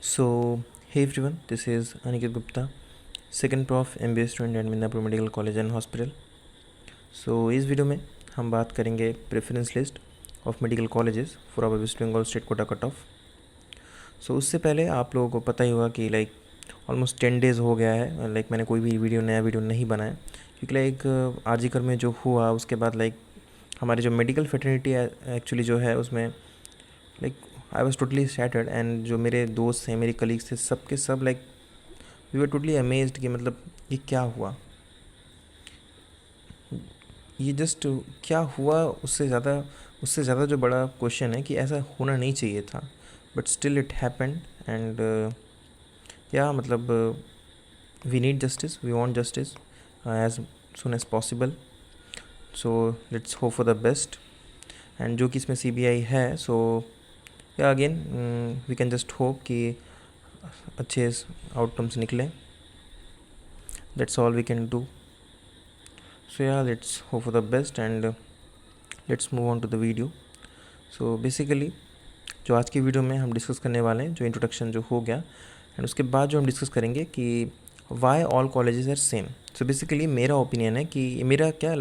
So, hey everyone, this is Aniket Gupta, second prof MBA student at Midnapore medical college and hospital. इस वीडियो में हम बात करेंगे preference list of medical colleges for our West Bengal state quota cut off. उससे पहले आप लोगों को पता ही होगा कि ऑलमोस्ट 10 डेज़ हो गया है मैंने कोई भी नया वीडियो नहीं बनाया, क्योंकि आरजीकर में जो हुआ उसके बाद हमारे जो मेडिकल फेटर्निटी एक्चुअली जो है उसमें I was totally shattered. And जो मेरे दोस्त हैं, मेरे कलीग्स थे, सबके सब वी वर टोटली अमेज्ड कि ये क्या हुआ, ये जस्ट क्या हुआ। उससे ज़्यादा जो बड़ा क्वेश्चन है कि ऐसा होना नहीं चाहिए था, but still it happened. And क्या we need justice, we want justice as soon as possible. Let's hope for the best. And जो कि इसमें CBI है, या again we can just hope कि अच्छे आउटकम्स निकलें। That's all we can do. Let's hope for the best and let's move on to the video. Basically जो आज की वीडियो में हम डिस्कस करने वाले हैं, जो इंट्रोडक्शन जो हो गया, एंड उसके बाद जो हम डिस्कस करेंगे कि why all colleges are same. Basically मेरा ओपिनियन है कि मेरा क्या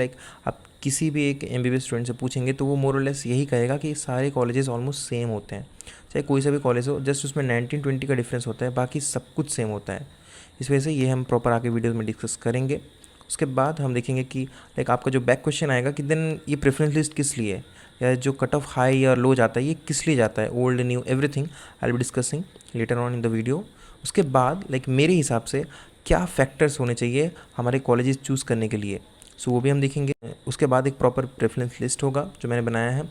आप किसी भी एक MBBS स्टूडेंट से पूछेंगे तो वो मोर और लेस यही कहेगा कि सारे कॉलेजेस ऑलमोस्ट सेम होते हैं, चाहे कोई सा भी कॉलेज हो, जस्ट उसमें 19-20 का डिफरेंस होता है, बाकी सब कुछ सेम होता है। इस वजह से ये हम प्रॉपर आगे वीडियो में डिस्कस करेंगे। उसके बाद हम देखेंगे कि आपका जो बैक क्वेश्चन आएगा कि देन ये प्रेफरेंस लिस्ट किस लिए है, या जो कट ऑफ हाई या लो जाता है ये किस लिए जाता है, old new everything I will be discussing later on in the video. उसके बाद मेरे हिसाब से क्या फैक्टर्स होने चाहिए हमारे कॉलेजेस चूज़ करने के लिए, वो भी हम देखेंगे। उसके बाद एक प्रॉपर प्रेफरेंस लिस्ट होगा जो मैंने बनाया है,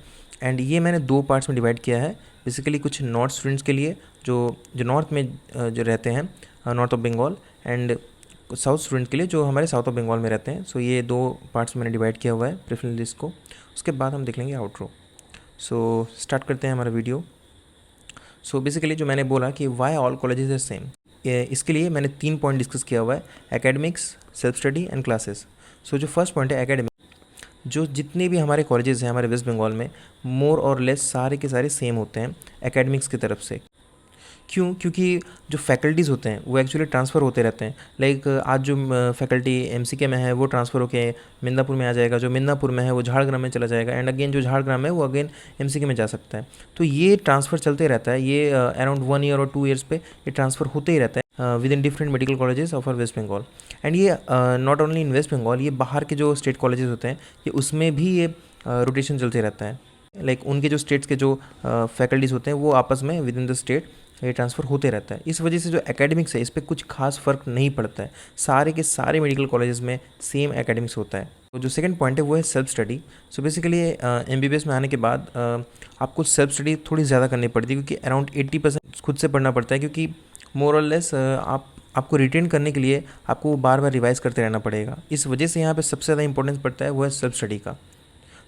एंड ये मैंने 2 पार्ट्स में डिवाइड किया है। बेसिकली कुछ नॉर्थ स्टूडेंट्स के लिए जो नॉर्थ में जो रहते हैं, north of Bengal, and south student के लिए जो हमारे साउथ ऑफ बंगाल में रहते हैं। ये 2 पार्ट्स में मैंने डिवाइड किया हुआ है प्रेफरेंस लिस्ट को। उसके बाद हम देख लेंगे आउटरो। स्टार्ट करते हैं हमारा वीडियो। बेसिकली जो मैंने बोला कि why all colleges are same, इसके लिए मैंने 3 पॉइंट डिस्कस किया हुआ है: academics, self study and classes. जो फर्स्ट पॉइंट है एकेडमिक, जो जितने भी हमारे कॉलेजेस हैं हमारे वेस्ट बंगाल में, मोर और लेस सारे के सारे सेम होते हैं एकेडमिक्स की तरफ से। क्योंकि जो फैकल्टीज़ होते हैं वो एक्चुअली ट्रांसफ़र होते रहते हैं। आज जो फैकल्टी MCK में है वो ट्रांसफ़र होके मिदनापुर में आ जाएगा, जो मिदनापुर में है वो झाड़ग्राम में चला जाएगा, एंड अगेन जो झाड़ग्राम है वो अगेन MCK में जा सकता है। तो ये ट्रांसफ़र चलते रहता है, ये अराउंड 1 ईयर और 2 ईयर्स पे ये ट्रांसफ़र होते ही रहता है within different medical colleges of our West Bengal. And ये not only in West Bengal, ये बाहर के जो स्टेट कॉलेजेस होते हैं ये उसमें भी ये रोटेशन चलते रहता है। उनके जो स्टेट्स के जो फैकल्टीज़ होते हैं वो आपस में विद इन द स्टेट ये ट्रांसफ़र होते रहता है। इस वजह से जो एकेडमिक्स है इस पर कुछ खास फ़र्क नहीं पड़ता है, सारे के सारे मेडिकल कॉलेजेस में सेम एकेडमिक्स होता है। जो सेकंड पॉइंट है वो है सेल्फ स्टडी। बेसिकली MBBS में आने के बाद आपको सेल्फ स्टडी थोड़ी ज़्यादा करनी पड़ती है, क्योंकि अराउंड 80% खुद से पढ़ना पड़ता है, क्योंकि मोर और लेस आपको रिटेन करने के लिए आपको बार बार रिवाइज़ करते रहना पड़ेगा। इस वजह से यहाँ पर सबसे ज़्यादा इंपॉर्टेंस पड़ता है वो है सेल्फ स्टडी का,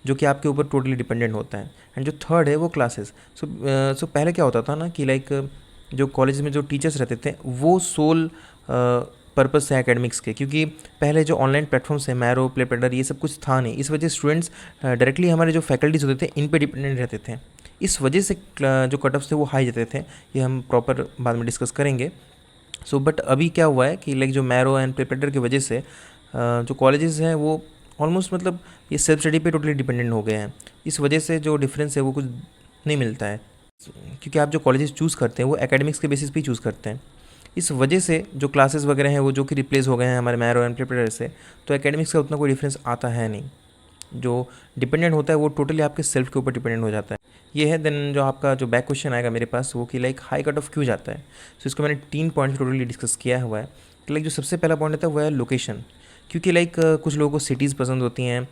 जो कि आपके ऊपर टोटली डिपेंडेंट होता है। एंड जो थर्ड है वो क्लासेस। पहले क्या होता था ना कि जो कॉलेज में जो टीचर्स रहते थे वो सोल पर्पस है एकेडमिक्स के, क्योंकि पहले जो ऑनलाइन प्लेटफॉर्म्स हैं, मैरो, प्लेपेडर, ये सब कुछ था नहीं। इस वजह से स्टूडेंट्स डायरेक्टली हमारे जो फैकल्टीज़ होते थे इन पे डिपेंडेंट रहते थे। इस वजह से जो कट ऑफ्स थे वो हाई जाते थे, ये हम प्रॉपर बाद में डिस्कस करेंगे। बट अभी क्या हुआ है कि जो मैरो एंड प्लेपेडर की वजह से जो कॉलेजेस हैं वो ऑलमोस्ट ये सेल्फ स्टडी पे टोटली डिपेंडेंट हो गए हैं। इस वजह से जो डिफरेंस है वो कुछ नहीं मिलता है, क्योंकि आप जो कॉलेजेस चूज़ करते हैं वो एकेडमिक्स के बेसिस पे ही चूज़ करते हैं। इस वजह से जो क्लासेस वगैरह हैं वो जो कि रिप्लेस हो गए हैं हमारे मैरो एंड प्रिपेयर से, तो एकेडमिक्स का उतना कोई डिफरेंस आता है नहीं। जो डिपेंडेंट होता है वो टोटली आपके सेल्फ के ऊपर डिपेंडेंट हो जाता है। ये है। देन जो आपका जो बैक क्वेश्चन आएगा मेरे पास वो कि हाई कट ऑफ क्यों जाता है। इसको मैंने 3 पॉइंट्स टोटली डिस्कस किया हुआ है कि जो सबसे पहला पॉइंट होता है वो है लोकेशन, क्योंकि कुछ लोगों को सिटीज़ पसंद होती हैं,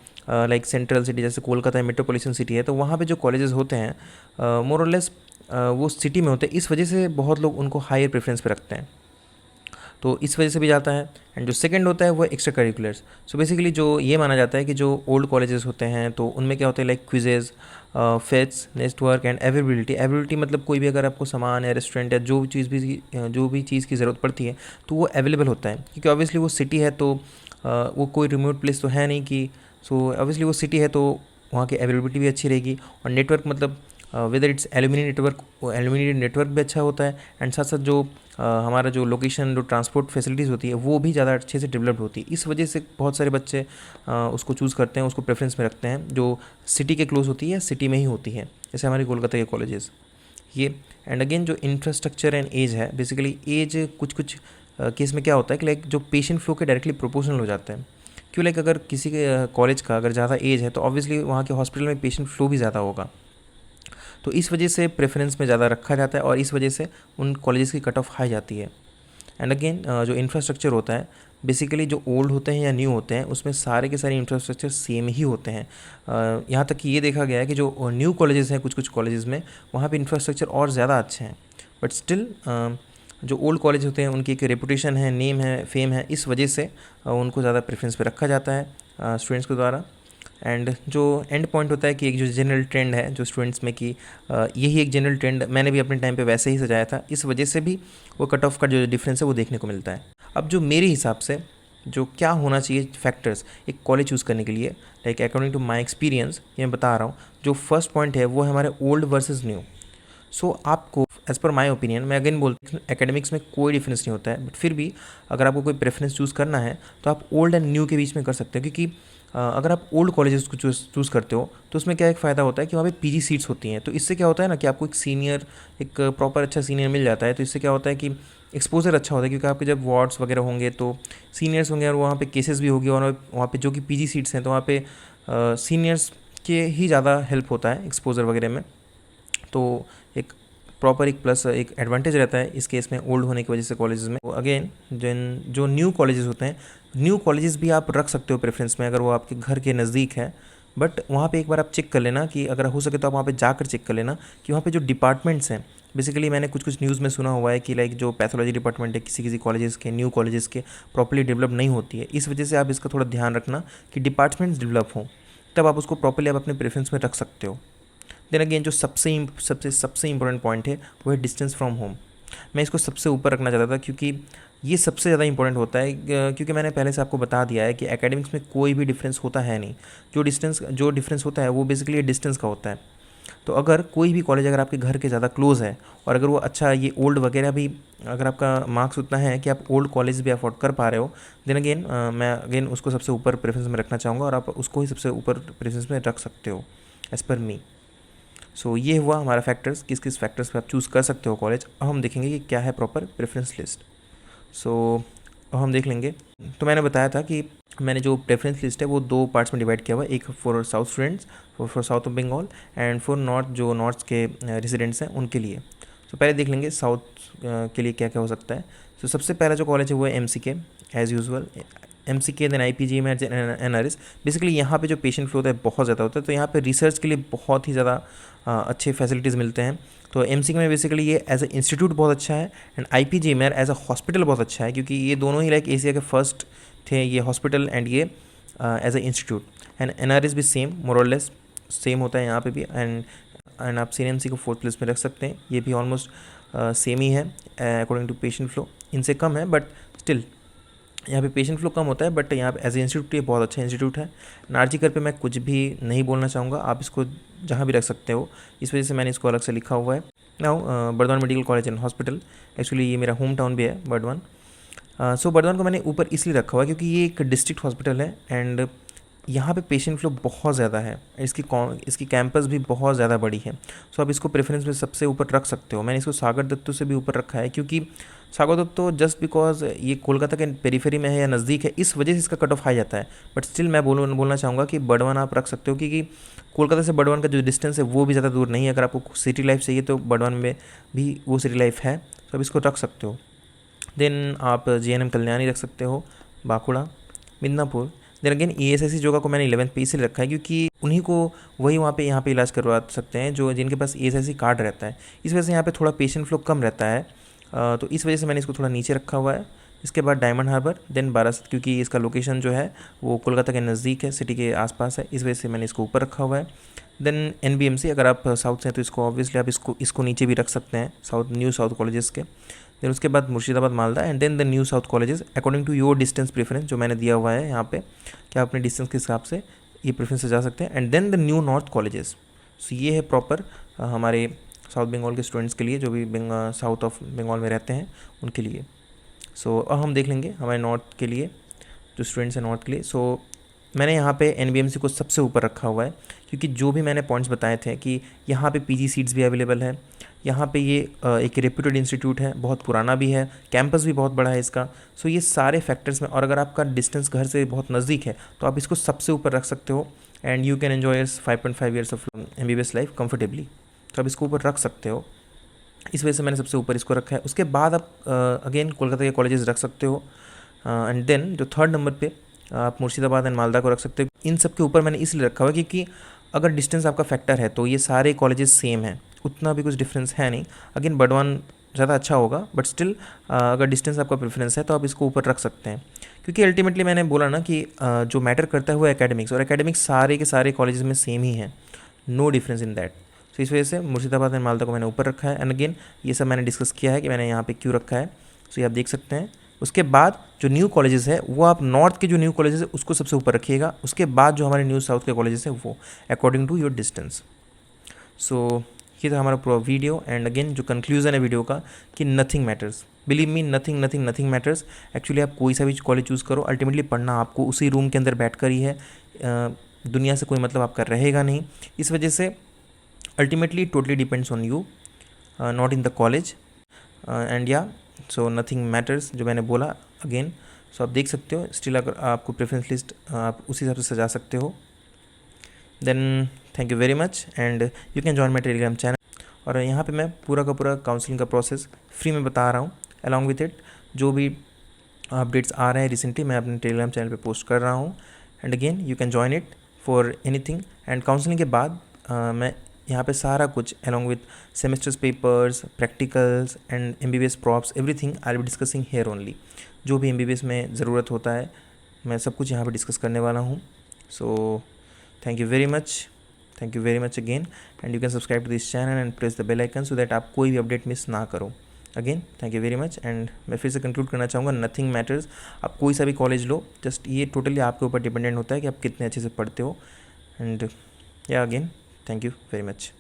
सेंट्रल सिटी जैसे कोलकाता मेट्रोपॉलिटन सिटी है, तो वहाँ पे जो कॉलेजेस होते हैं मोर और लेस वो सिटी में होते हैं। इस वजह से बहुत लोग उनको हायर प्रेफरेंस पे रखते हैं, तो इस वजह से भी जाता है। एंड जो सेकंड होता है वो एक्स्ट्रा करिकुलर्स। बेसिकली जो ये माना जाता है कि जो ओल्ड कॉलेजेस होते हैं तो उनमें क्या होता है quizzes, fests, network and availability मतलब कोई भी अगर आपको सामान या रेस्टोरेंट या जो भी चीज़ की ज़रूरत पड़ती है तो वो अवेलेबल होता है, क्योंकि ऑब्वियसली वो सिटी है तो वो कोई रिमोट प्लेस तो है नहीं कि ऑब्वियसली वो सिटी है तो वहाँ की अवेलेबिलिटी भी अच्छी रहेगी। और network whether it's alumni network भी अच्छा होता है, एंड साथ साथ जो हमारा जो लोकेशन, जो ट्रांसपोर्ट फैसिलिटीज़ होती है वो भी ज़्यादा अच्छे से डेवलप्ड होती है। इस वजह से बहुत सारे बच्चे उसको चूज़ करते हैं, उसको प्रेफरेंस में रखते हैं जो सिटी के क्लोज होती है, सिटी में ही होती है, जैसे हमारे कोलकाता के कॉलेजेस ये। एंड अगेन जो इंफ्रास्ट्रक्चर एंड एज है, बेसिकली एज कुछ कुछ केस में क्या होता है कि लाइक जो पेशेंट फ्लो के डायरेक्टली प्रोपोर्शनल हो जाता है। क्यों, लाइक अगर किसी के कॉलेज का अगर ज़्यादा एज है तो ऑब्वियसली वहाँ के हॉस्पिटल में पेशेंट फ्लो भी ज़्यादा होगा, तो इस वजह से प्रेफरेंस में ज़्यादा रखा जाता है और इस वजह से उन कॉलेजेस की कट ऑफ हाई जाती है। एंड अगेन जो इंफ्रास्ट्रक्चर होता है, बेसिकली जो ओल्ड होते हैं या न्यू होते हैं उसमें सारे के सारे इंफ्रास्ट्रक्चर सेम ही होते हैं। यहाँ तक कि ये देखा गया है कि जो न्यू कॉलेजेस हैं कुछ कुछ कॉलेजेस में, वहाँ पे इंफ्रास्ट्रक्चर और ज़्यादा अच्छे हैं, बट स्टिल जो ओल्ड कॉलेज होते हैं उनकी एक रेपुटेशन है, नेम है, फेम है, इस वजह से उनको ज़्यादा प्रेफरेंस पे रखा जाता है स्टूडेंट्स के द्वारा। एंड जो एंड पॉइंट होता है कि एक जो जनरल ट्रेंड है जो स्टूडेंट्स में कि यही एक जनरल ट्रेंड मैंने भी अपने टाइम पे वैसे ही सजाया था, इस वजह से भी वो कट ऑफ का जो डिफरेंस है वो देखने को मिलता है। अब जो मेरे हिसाब से जो क्या होना चाहिए फैक्टर्स एक कॉलेज चूज़ करने के लिए, like according to my experience ये मैं बता रहा हूँ। जो फर्स्ट पॉइंट है वो है हमारे ओल्ड वर्सेस न्यू। सो आपको एज़ पर माई ओपिनियन, मैं अगेन बोलता हूँ एकेडमिक्स में कोई डिफरेंस नहीं होता है, बट फिर भी अगर आपको कोई प्रेफरेंस चूज़ करना है तो आप ओल्ड एंड न्यू के बीच में कर सकते हो। क्योंकि अगर आप ओल्ड कॉलेजेस को चूज़ करते हो तो उसमें क्या एक फ़ायदा होता है कि वहाँ पे पीजी सीट्स होती हैं, तो इससे क्या होता है ना कि आपको एक सीनियर, एक प्रॉपर अच्छा सीनियर मिल जाता है। तो इससे क्या होता है कि एक्सपोजर अच्छा होता है, क्योंकि आपके जब वार्ड्स वगैरह होंगे तो सीनियर्स होंगे और वहाँ पे केसेस भी होगी, और वहाँ पे जो कि पीजी सीट्स हैं तो वहाँ पे सीनियर्स के ही ज़्यादा हेल्प होता है एक्सपोजर वगैरह में। तो एक प्रॉपर एक प्लस एक एडवांटेज रहता है इस केस में ओल्ड होने की वजह से कॉलेजेस में। अगेन जो न्यू कॉलेजेस होते हैं, न्यू कॉलेजेस भी आप रख सकते हो प्रेफरेंस में अगर वो आपके घर के नज़दीक है, बट वहाँ पे एक बार आप चेक कर लेना कि अगर हो सके तो आप वहाँ पे जाकर चेक कर लेना कि वहाँ पे जो डिपार्टमेंट्स हैं, बेसिकली मैंने कुछ कुछ न्यूज़ में सुना हुआ है कि लाइक जो पैथोलॉजी डिपार्टमेंट है किसी किसी कॉलेजेस के, न्यू कॉलेजेस के प्रॉपर्ली डेवलप नहीं होती है। इस वजह से आप इसका थोड़ा ध्यान रखना कि डिपार्टमेंट्स डेवलप हों, तब आप उसको प्रॉपर्ली आप अपने प्रेफरेंस में रख सकते हो। देन अगेन जो सबसे इंपॉर्टेंट पॉइंट है वो है डिस्टेंस फ्रॉम होम। मैं इसको सबसे ऊपर रखना चाहता था क्योंकि ये सबसे ज़्यादा इंपॉर्टेंट होता है, क्योंकि मैंने पहले से आपको बता दिया है कि एकेडमिक्स में कोई भी डिफरेंस होता है नहीं। जो डिफरेंस होता है वो बेसिकली डिस्टेंस का होता है। तो अगर कोई भी कॉलेज अगर आपके घर के ज़्यादा क्लोज है और अगर वो अच्छा ये ओल्ड वगैरह भी, अगर आपका मार्क्स उतना है कि आप ओल्ड कॉलेज भी अफोर्ड कर पा रहे हो, देन अगेन मैं अगेन उसको सबसे ऊपर प्रेफरेंस में रखना चाहूँगा और आप उसको ही सबसे ऊपर प्रेफरेंस में रख सकते हो एज़ पर मी। सो ये हुआ हमारा फैक्टर्स, किस किस फैक्टर्स पे आप चूज़ कर सकते हो कॉलेज। अब हम देखेंगे कि क्या है प्रॉपर प्रेफरेंस लिस्ट। सो अब हम देख लेंगे। तो मैंने बताया था कि मैंने जो प्रेफरेंस लिस्ट है वो 2 पार्ट्स में डिवाइड किया हुआ है, एक for south students, for south of Bengal, and for north जो नॉर्थ के रेजिडेंट्स हैं उनके लिए। तो पहले देख लेंगे साउथ के लिए क्या क्या हो सकता है। तो सबसे पहला जो कॉलेज है वो है MCK as usual. MCK then IPGM NRS। बेसिकली यहाँ पे जो पेशेंट फ्लो होता है बहुत ज़्यादा होता है, तो यहाँ पे रिसर्च के लिए बहुत ही ज़्यादा अच्छे फैसिलिटीज़ मिलते हैं। तो MCK में बेसिकली ये एज ए इंस्टीट्यूट बहुत अच्छा है, and IPGM as a hospital बहुत अच्छा है, क्योंकि ये दोनों ही लाइक एशिया के फर्स्ट थे, ये हॉस्पिटल एंड ये as a institute. And NRS भी सेम मोरलेस सेम होता है यहाँ पे भी, एंड आप CNMC को 4th प्लेस में रख सकते हैं। ये भी ऑलमोस्ट सेम ही है अकॉर्डिंग टू पेशेंट फ्लो, इनसे कम है बट स्टिल यहाँ पे पेशेंट फ्लो कम होता है, बट यहाँ पे एज ए इंस्टीट्यूट ये बहुत अच्छा इंस्टीट्यूट है। नार्जिकर पे मैं कुछ भी नहीं बोलना चाहूँगा, आप इसको जहाँ भी रख सकते हो, इस वजह से मैंने इसको अलग से लिखा हुआ है। Now Bardhaman medical college and hospital, actually ये मेरा होम टाउन भी है बर्धमान। सो बर्धमान को मैंने ऊपर इसलिए रखा हुआ है क्योंकि ये एक डिस्ट्रिक्ट हॉस्पिटल है, एंड यहाँ पे पेशेंट फ्लो बहुत ज़्यादा है, इसकी कैंपस भी बहुत ज़्यादा बड़ी है। सो आप इसको प्रेफरेंस में सबसे ऊपर रख सकते हो। मैंने इसको सागर दत्तों से भी ऊपर रखा है, क्योंकि सागर दत्तो जस्ट बिकॉज ये कोलकाता के पेरीफेरी में है या नज़दीक है, इस वजह से इसका कट ऑफ हाई जाता है। बट स्टिल मैं बोलना चाहूँगा कि बर्धमान आप रख सकते हो, क्योंकि कोलकाता से बर्धमान का जो डिस्टेंस है वो भी ज़्यादा दूर नहीं है। अगर आपको सिटी लाइफ चाहिए तो बर्धमान में भी वो सिटी लाइफ है, तो आप इसको रख सकते हो। देन आप JNM कल्याणी रख सकते हो, Bankura, Midnapore. Then again ESIC Joka को मैंने 11th पे इसलिए रखा है क्योंकि उन्हीं को वही यहाँ पे इलाज करवा सकते हैं जो जिनके पास ESIC कार्ड रहता है। इस वजह से यहाँ पे थोड़ा पेशेंट फ्लो कम रहता है, तो इस वजह से मैंने इसको थोड़ा नीचे रखा हुआ है। इसके बाद डायमंड हार्बर, देन बारासत, क्योंकि इसका लोकेशन जो है वो कोलकाता के नज़दीक है, सिटी के आसपास है, इस वजह से मैंने इसको ऊपर रखा हुआ है। देन NBMC, अगर आप साउथ से हैं तो इसको ऑब्वियसली आप इसको नीचे भी रख सकते हैं, न्यू साउथ कॉलेजेस के। देन उसके बाद Murshidabad Malda, and then the new south colleges according to your distance preference, जो मैंने दिया हुआ है यहाँ पे कि आप अपने डिस्टेंस के हिसाब से ये प्रेफरेंस से जा सकते हैं। And then the new north colleges. So ये है प्रॉपर हमारे साउथ बंगाल के स्टूडेंट्स के लिए, जो भी साउथ ऑफ बंगाल में रहते हैं उनके लिए। सो अब हम देख लेंगे हमारे नॉर्थ के लिए, जो स्टूडेंट्स हैं नॉर्थ के लिए। सो मैंने यहाँ पे एनबीएमसी को सबसे ऊपर रखा हुआ है, क्योंकि जो भी मैंने पॉइंट्स बताए थे कि यहाँ पे पीजी सीट्स भी अवेलेबल है, यहाँ पे ये एक रेप्यूटेड इंस्टीट्यूट है, बहुत पुराना भी है, कैंपस भी बहुत बड़ा है इसका। सो ये सारे फैक्टर्स में, और अगर आपका डिस्टेंस घर से बहुत नज़दीक है तो आप इसको सबसे ऊपर रख सकते हो, and you can enjoy 5.5 years of MBBS life comfortably. तो आप इसको ऊपर रख सकते हो, इस वजह से मैंने सबसे ऊपर इसको रखा है। उसके बाद आप अगेन कोलकाता के कॉलेजेस रख सकते हो, एंड देन जो थर्ड नंबर पे आप मुर्शिदाबाद एंड मालदा को रख सकते हो। इन सब के ऊपर मैंने इसलिए रखा हुआ है क्योंकि अगर डिस्टेंस आपका फैक्टर है तो ये सारे कॉलेजेस सेम हैं, उतना भी कुछ डिफरेंस है नहीं। अगेन बर्डवान ज़्यादा अच्छा होगा, बट स्टिल अगर डिस्टेंस आपका प्रेफरेंस है तो आप इसको ऊपर रख सकते हैं, क्योंकि अल्टीमेटली मैंने बोला ना कि जो मैटर करता है वो एकेडमिक्स, और एकेडमिक्स सारे के सारे कॉलेजेस में सेम ही है, नो डिफरेंस इन दैट। तो इस वजह से मुर्शिदाबाद एंड मालदा को मैंने ऊपर रखा है। एंड अगेन ये सब मैंने डिस्कस किया है कि मैंने यहाँ पे क्यों रखा है, सो ये आप देख सकते हैं। उसके बाद जो न्यू कॉलेजेस है वो आप नॉर्थ के जो न्यू कॉलेजेस है उसको सबसे ऊपर रखिएगा, उसके बाद जो हमारे न्यू साउथ के कॉलेजेस है वो अकॉर्डिंग टू योर डिस्टेंस। सो ये था हमारा पूरा वीडियो। एंड अगेन जो कंक्लूजन है वीडियो का कि nothing matters, believe me, nothing nothing nothing matters. Actually आप कोई सा भी कॉलेज चूज़ करो, अल्टीमेटली पढ़ना आपको उसी रूम के अंदर बैठ कर ही है, दुनिया से कोई मतलब आपका रहेगा नहीं। इस वजह से ultimately totally depends on you, not in the college, and या सो नथिंग मैटर्स जो मैंने बोला अगेन। सो आप देख सकते हो, स्टिल अगर आपको प्रेफरेंस लिस्ट आप उसी हिसाब से सजा सकते हो। Then thank you very much, and you can join my Telegram channel. और यहाँ पे मैं पूरा का पूरा काउंसलिंग का प्रोसेस फ्री में बता रहा हूँ, अलॉन्ग विथ इट जो भी अपडेट्स आ रहे हैं रिसेंटली मैं अपने टेलीग्राम चैनल पे पोस्ट कर रहा हूँ। And again you can join it for anything. And counselling के बाद मैं यहाँ पे सारा कुछ along with semesters papers, practicals and MBBS props, everything I will be discussing here only. जो भी एमबीबीएस में ज़रूरत होता है मैं सब कुछ यहाँ पे डिस्कस करने वाला हूँ। So thank you very much again, and you can subscribe to this channel and press the bell icon so that आप कोई भी अपडेट मिस ना करो। Again thank you very much, and मैं फिर से कंक्लूड करना चाहूँगा, नथिंग मैटर्स। आप कोई सा भी कॉलेज लो, जस्ट ये टोटली आपके ऊपर डिपेंडेंट होता है कि आप कितने अच्छे से पढ़ते हो। एंड या again thank you very much.